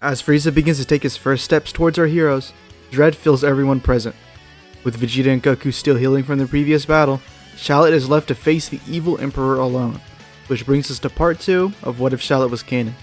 As Frieza begins to take his first steps towards our heroes, dread fills everyone present. With Vegeta and Goku still healing from the previous battle, Shallot is left to face the evil Emperor alone, which brings us to part 2 of What If Shallot Was Canon.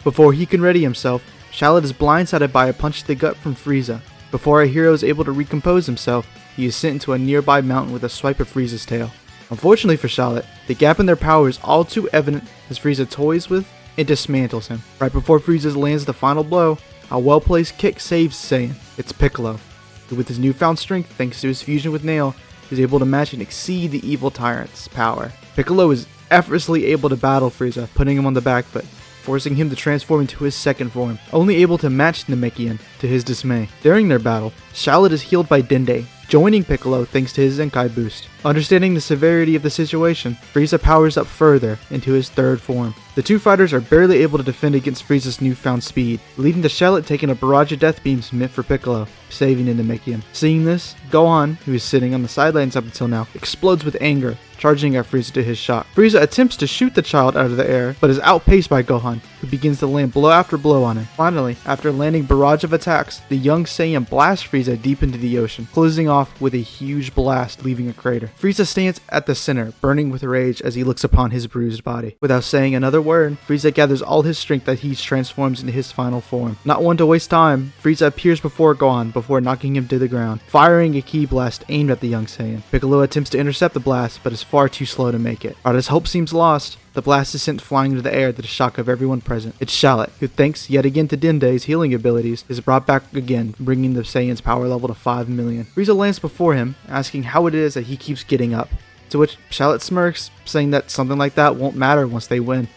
Before he can ready himself, Shallot is blindsided by a punch to the gut from Frieza. Before our hero is able to recompose himself, he is sent into a nearby mountain with a swipe of Frieza's tail. Unfortunately for Shallot, the gap in their power is all too evident as Frieza toys with and dismantles him. Right before Frieza lands the final blow, a well-placed kick saves Saiyan. It's Piccolo, who with his newfound strength thanks to his fusion with Nail, is able to match and exceed the evil tyrant's power. Piccolo is effortlessly able to battle Frieza, putting him on the back foot, forcing him to transform into his second form, only able to match Namekian to his dismay. During their battle, Shallot is healed by Dende, joining Piccolo thanks to his Zenkai boost. Understanding the severity of the situation, Frieza powers up further into his third form. The two fighters are barely able to defend against Frieza's newfound speed, leading to Shallot taking a barrage of death beams meant for Piccolo, saving Namekian. Seeing this, Gohan, who is sitting on the sidelines up until now, explodes with anger, charging at Frieza to his shot. Frieza attempts to shoot the child out of the air, but is outpaced by Gohan, who begins to land blow after blow on him. Finally, after landing barrage of attacks, the young Saiyan blasts Frieza deep into the ocean, closing off with a huge blast, leaving a crater. Frieza stands at the center, burning with rage as he looks upon his bruised body. Without saying another word, Frieza gathers all his strength that he transforms into his final form. Not one to waste time, Frieza appears before Gohan before knocking him to the ground, firing a ki blast aimed at the young Saiyan. Piccolo attempts to intercept the blast, but is far too slow to make it. But as hope seems lost, the blast is sent flying into the air to the shock of everyone present. It's Shallot, who thanks yet again to Dende's healing abilities, is brought back again, bringing the Saiyan's power level to 5 million. Frieza lands before him, asking how it is that he keeps getting up, to which Shallot smirks, saying that something like that won't matter once they win,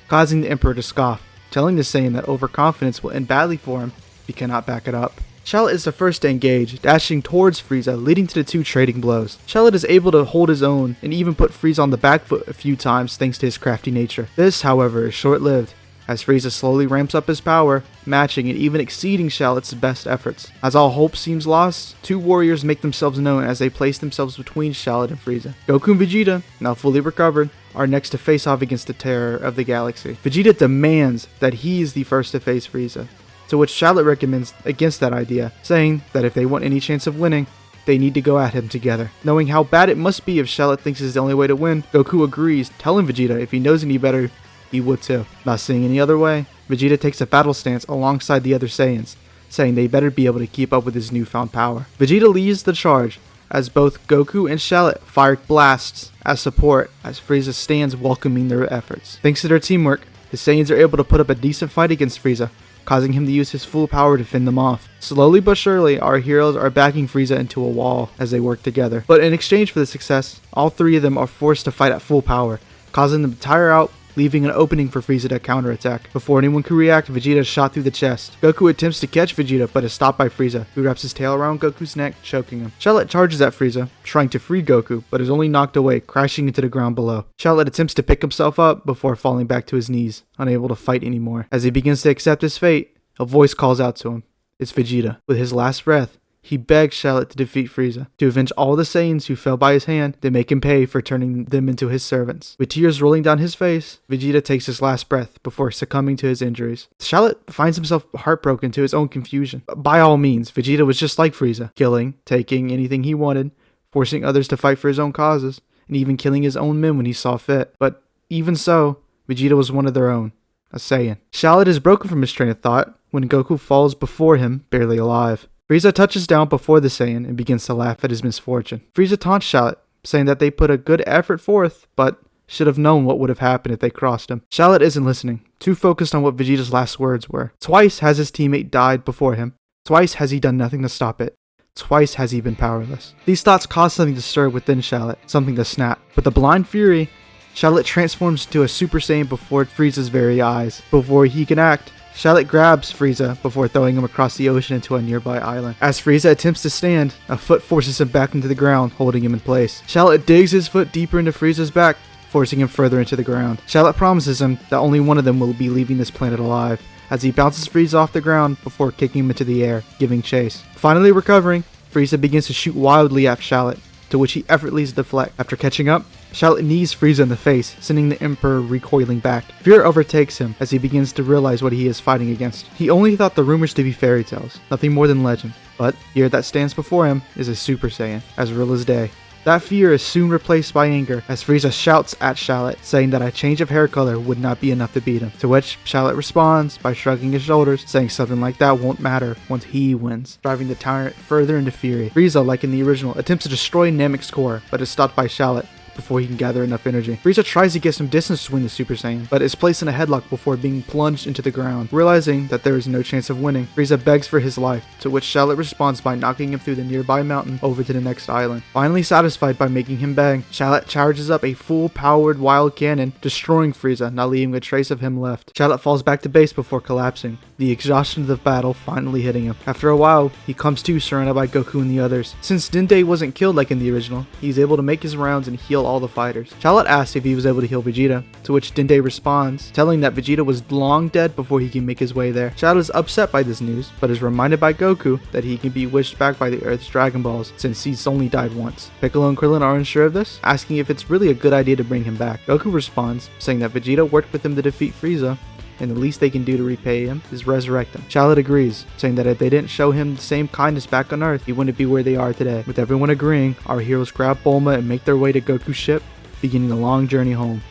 causing the Emperor to scoff, telling the Saiyan that overconfidence will end badly for him if he cannot back it up. Shallot is the first to engage, dashing towards Frieza, leading to the two trading blows. Shallot is able to hold his own and even put Frieza on the back foot a few times thanks to his crafty nature. This, however, is short-lived, as Frieza slowly ramps up his power, matching and even exceeding Shallot's best efforts. As all hope seems lost, two warriors make themselves known as they place themselves between Shallot and Frieza. Goku and Vegeta, now fully recovered, are next to face off against the terror of the galaxy. Vegeta demands that he is the first to face Frieza, to which Shallot recommends against that idea, saying that if they want any chance of winning, they need to go at him together. Knowing how bad it must be if Shallot thinks it's the only way to win, Goku agrees, telling Vegeta if he knows any better, he would too. Not seeing any other way, Vegeta takes a battle stance alongside the other Saiyans, saying they better be able to keep up with his newfound power. Vegeta leads the charge, as both Goku and Shallot fire blasts as support, as Frieza stands welcoming their efforts. Thanks to their teamwork, the Saiyans are able to put up a decent fight against Frieza, causing him to use his full power to fend them off. Slowly but surely, our heroes are backing Frieza into a wall as they work together. But in exchange for the success, all three of them are forced to fight at full power, causing them to tire out, leaving an opening for Frieza to counterattack. Before anyone can react, Vegeta is shot through the chest. Goku attempts to catch Vegeta, but is stopped by Frieza, who wraps his tail around Goku's neck, choking him. Shallot charges at Frieza, trying to free Goku, but is only knocked away, crashing into the ground below. Shallot attempts to pick himself up before falling back to his knees, unable to fight anymore. As he begins to accept his fate, a voice calls out to him. It's Vegeta. With his last breath, he begs Shallot to defeat Frieza, to avenge all the Saiyans who fell by his hand, to make him pay for turning them into his servants. With tears rolling down his face, Vegeta takes his last breath before succumbing to his injuries. Shallot finds himself heartbroken to his own confusion. By all means, Vegeta was just like Frieza, killing, taking anything he wanted, forcing others to fight for his own causes, and even killing his own men when he saw fit. But even so, Vegeta was one of their own, a Saiyan. Shallot is broken from his train of thought when Goku falls before him, barely alive. Frieza touches down before the Saiyan and begins to laugh at his misfortune. Frieza taunts Shallot, saying that they put a good effort forth, but should have known what would have happened if they crossed him. Shallot isn't listening, too focused on what Vegeta's last words were. Twice has his teammate died before him. Twice has he done nothing to stop it. Twice has he been powerless. These thoughts cause something to stir within Shallot, something to snap. With the blind fury, Shallot transforms into a Super Saiyan before Frieza's very eyes. Before he can act, Shallot grabs Frieza before throwing him across the ocean into a nearby island. As Frieza attempts to stand, a foot forces him back into the ground, holding him in place. Shallot digs his foot deeper into Frieza's back, forcing him further into the ground. Shallot promises him that only one of them will be leaving this planet alive, as he bounces Frieza off the ground before kicking him into the air, giving chase. Finally recovering, Frieza begins to shoot wildly at Shallot, to which he effortlessly deflects. After catching up, Shallot knees Frieza in the face, sending the Emperor recoiling back. Fear overtakes him as he begins to realize what he is fighting against. He only thought the rumors to be fairy tales, nothing more than legend. But here that stands before him is a Super Saiyan, as real as day. That fear is soon replaced by anger as Frieza shouts at Shallot, saying that a change of hair color would not be enough to beat him. To which Shallot responds by shrugging his shoulders, saying something like that won't matter once he wins, driving the tyrant further into fury. Frieza, like in the original, attempts to destroy Namek's core, but is stopped by Shallot before he can gather enough energy. Frieza tries to get some distance to win the Super Saiyan, but is placed in a headlock before being plunged into the ground. Realizing that there is no chance of winning, Frieza begs for his life, to which Shallot responds by knocking him through the nearby mountain over to the next island. Finally satisfied by making him beg, Shallot charges up a full-powered wild cannon, destroying Frieza, not leaving a trace of him left. Shallot falls back to base before collapsing, the exhaustion of the battle finally hitting him. After a while, he comes to surrounded by Goku and the others. Since Dende wasn't killed like in the original, he's able to make his rounds and heal all the fighters. Shallot asks if he was able to heal Vegeta, to which Dende responds, telling that Vegeta was long dead before he can make his way there. Shallot is upset by this news, but is reminded by Goku that he can be wished back by the Earth's Dragon Balls, since he's only died once. Piccolo and Krillin are unsure of this, asking if it's really a good idea to bring him back. Goku responds, saying that Vegeta worked with him to defeat Frieza, and the least they can do to repay him is resurrect him. Shallot agrees, saying that if they didn't show him the same kindness back on Earth, he wouldn't be where they are today. With everyone agreeing, our heroes grab Bulma and make their way to Goku's ship, beginning the long journey home.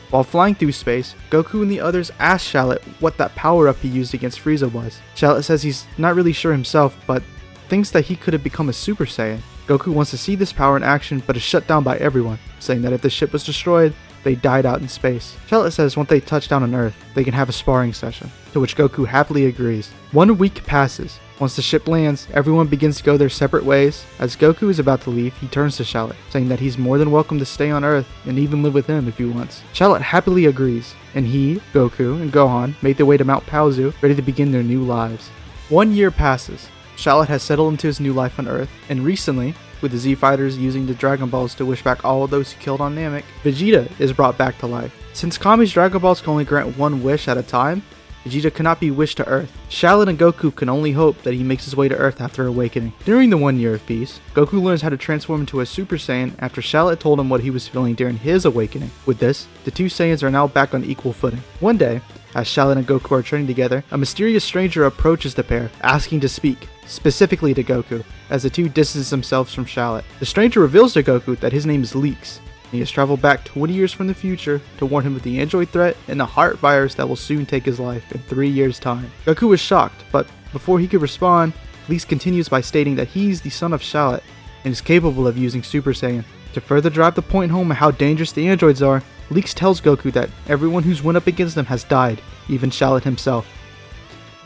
While flying through space, Goku and the others ask Shallot what that power-up he used against Frieza was. Shallot says he's not really sure himself, but thinks that he could have become a Super Saiyan. Goku wants to see this power in action, but is shut down by everyone, saying that if the ship was destroyed, they died out in space. Shallot says once they touch down on Earth, they can have a sparring session, to which Goku happily agrees. 1 week passes. Once the ship lands, everyone begins to go their separate ways. As Goku is about to leave, he turns to Shallot, saying that he's more than welcome to stay on Earth and even live with him if he wants. Shallot happily agrees, and he, Goku, and Gohan make their way to Mount Paozu, ready to begin their new lives. 1 year passes. Shallot has settled into his new life on Earth, and recently, with the Z Fighters using the Dragon Balls to wish back all of those who killed on Namek, Vegeta is brought back to life. Since Kami's Dragon Balls can only grant one wish at a time, Vegeta cannot be wished to Earth. Shallot and Goku can only hope that he makes his way to Earth after awakening. During the 1 year of peace, Goku learns how to transform into a Super Saiyan after Shallot told him what he was feeling during his awakening. With this, the two Saiyans are now back on equal footing. One day, as Shallot and Goku are training together, a mysterious stranger approaches the pair, asking to speak, specifically to Goku, as the two distance themselves from Shallot. The stranger reveals to Goku that his name is Leaks, and he has traveled back 20 years from the future to warn him of the android threat and the heart virus that will soon take his life in 3 years' time. Goku is shocked, but before he could respond, Leaks continues by stating that he's the son of Shallot and is capable of using Super Saiyan. To further drive the point home of how dangerous the androids are, Leaks tells Goku that everyone who's went up against them has died, even Shallot himself.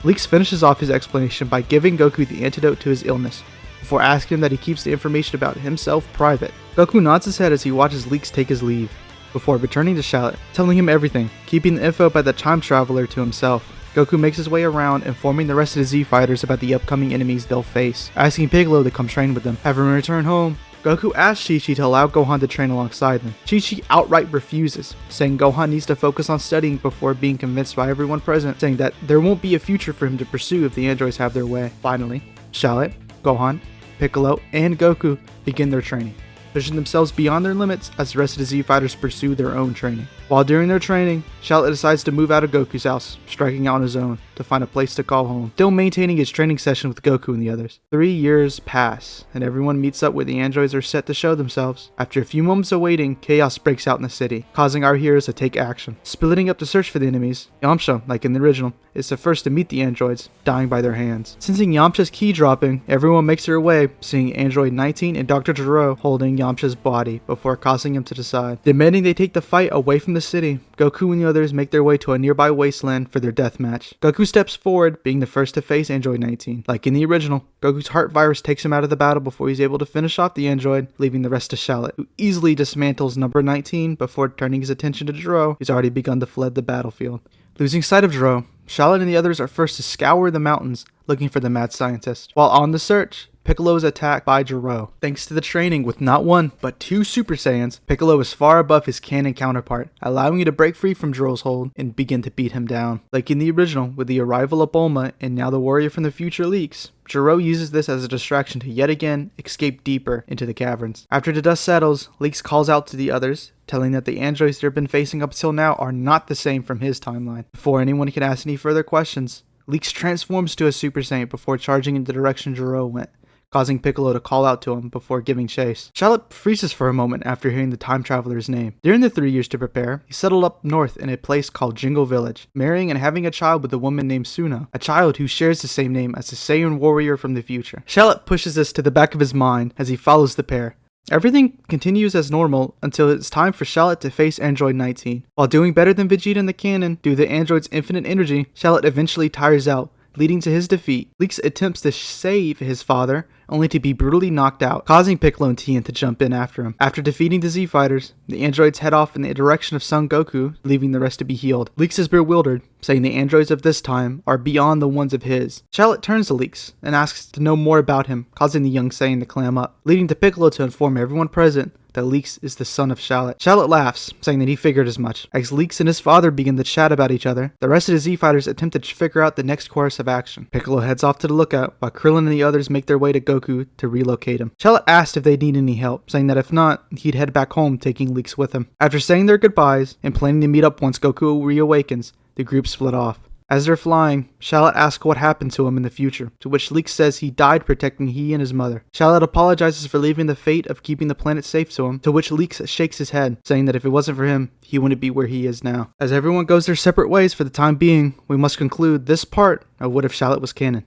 Leaks finishes off his explanation by giving Goku the antidote to his illness, before asking him that he keeps the information about himself private. Goku nods his head as he watches Leaks take his leave, before returning to Shallot, telling him everything, keeping the info about the time traveler to himself. Goku makes his way around, informing the rest of the Z Fighters about the upcoming enemies they'll face, asking Piccolo to come train with them. Having returned home, Goku asks Chi-Chi to allow Gohan to train alongside them. Chi-Chi outright refuses, saying Gohan needs to focus on studying before being convinced by everyone present, saying that there won't be a future for him to pursue if the androids have their way. Finally, Shallot, Gohan, Piccolo, and Goku begin their training, pushing themselves beyond their limits as the rest of the Z Fighters pursue their own training. While during their training, Shallot decides to move out of Goku's house, striking out on his own to find a place to call home, still maintaining his training session with Goku and the others. 3 years pass, and everyone meets up where the androids are set to show themselves. After a few moments of waiting, chaos breaks out in the city, causing our heroes to take action. Splitting up to search for the enemies, Yamcha, like in the original, is the first to meet the androids, dying by their hands. Sensing Yamcha's key dropping, everyone makes their way, seeing Android 19 and Dr. Gero holding Yamcha's body before causing him to decide. Demanding they take the fight away from the city, Goku and the others make their way to a nearby wasteland for their death match. Goku steps forward, being the first to face Android 19. Like in the original, Goku's heart virus takes him out of the battle before he's able to finish off the android, leaving the rest to Shallot, who easily dismantles number 19 before turning his attention to Gero, who's already begun to fled the battlefield. Losing sight of Gero, Shallot and the others are first to scour the mountains looking for the mad scientist. While on the search, Piccolo is attacked by Gero. Thanks to the training with not one, but 2 Super Saiyans, Piccolo is far above his Canon counterpart, allowing you to break free from Gero's hold and begin to beat him down. Like in the original, with the arrival of Bulma and now the warrior from the future leaks, Gero uses this as a distraction to yet again escape deeper into the caverns. After the dust settles, Leaks calls out to the others, telling that the androids they've been facing up till now are not the same from his timeline. Before anyone can ask any further questions, Leaks transforms to a Super Saiyan before charging in the direction Gero went, causing Piccolo to call out to him before giving chase. Shallot freezes for a moment after hearing the time traveler's name. During the 3 years to prepare, he settled up north in a place called Jingle Village, marrying and having a child with a woman named Suna, a child who shares the same name as the Saiyan warrior from the future. Shallot pushes this to the back of his mind as he follows the pair. Everything continues as normal until it's time for Shallot to face Android 19. While doing better than Vegeta in the canon due to the android's infinite energy, Shallot eventually tires out, leading to his defeat. Leaks attempts to save his father, only to be brutally knocked out, causing Piccolo and Tien to jump in after him. After defeating the Z Fighters, the androids head off in the direction of Son Goku, leaving the rest to be healed. Leaks is bewildered, saying the androids of this time are beyond the ones of his. Shallot turns to Leaks and asks to know more about him, causing the young Saiyan to clam up, leading to Piccolo to inform everyone present that Leaks is the son of Shallot. Shallot laughs, saying that he figured as much. As Leaks and his father begin to chat about each other, the rest of the Z-Fighters attempt to figure out the next course of action. Piccolo heads off to the lookout, while Krillin and the others make their way to Goku to relocate him. Shallot asked if they need any help, saying that if not, he'd head back home, taking Leaks with him. After saying their goodbyes, and planning to meet up once Goku reawakens, the group split off. As they're flying, Shallot asks what happened to him in the future, to which Leaks says he died protecting he and his mother. Shallot apologizes for leaving the fate of keeping the planet safe to him, to which Leaks shakes his head, saying that if it wasn't for him, he wouldn't be where he is now. As everyone goes their separate ways for the time being, we must conclude this part of What If Shallot Was Canon.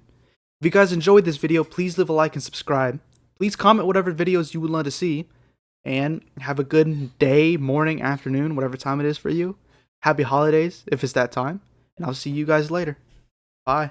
If you guys enjoyed this video, please leave a like and subscribe. Please comment whatever videos you would love to see, and have a good day, morning, afternoon, whatever time it is for you. Happy holidays, if it's that time. And I'll see you guys later. Bye.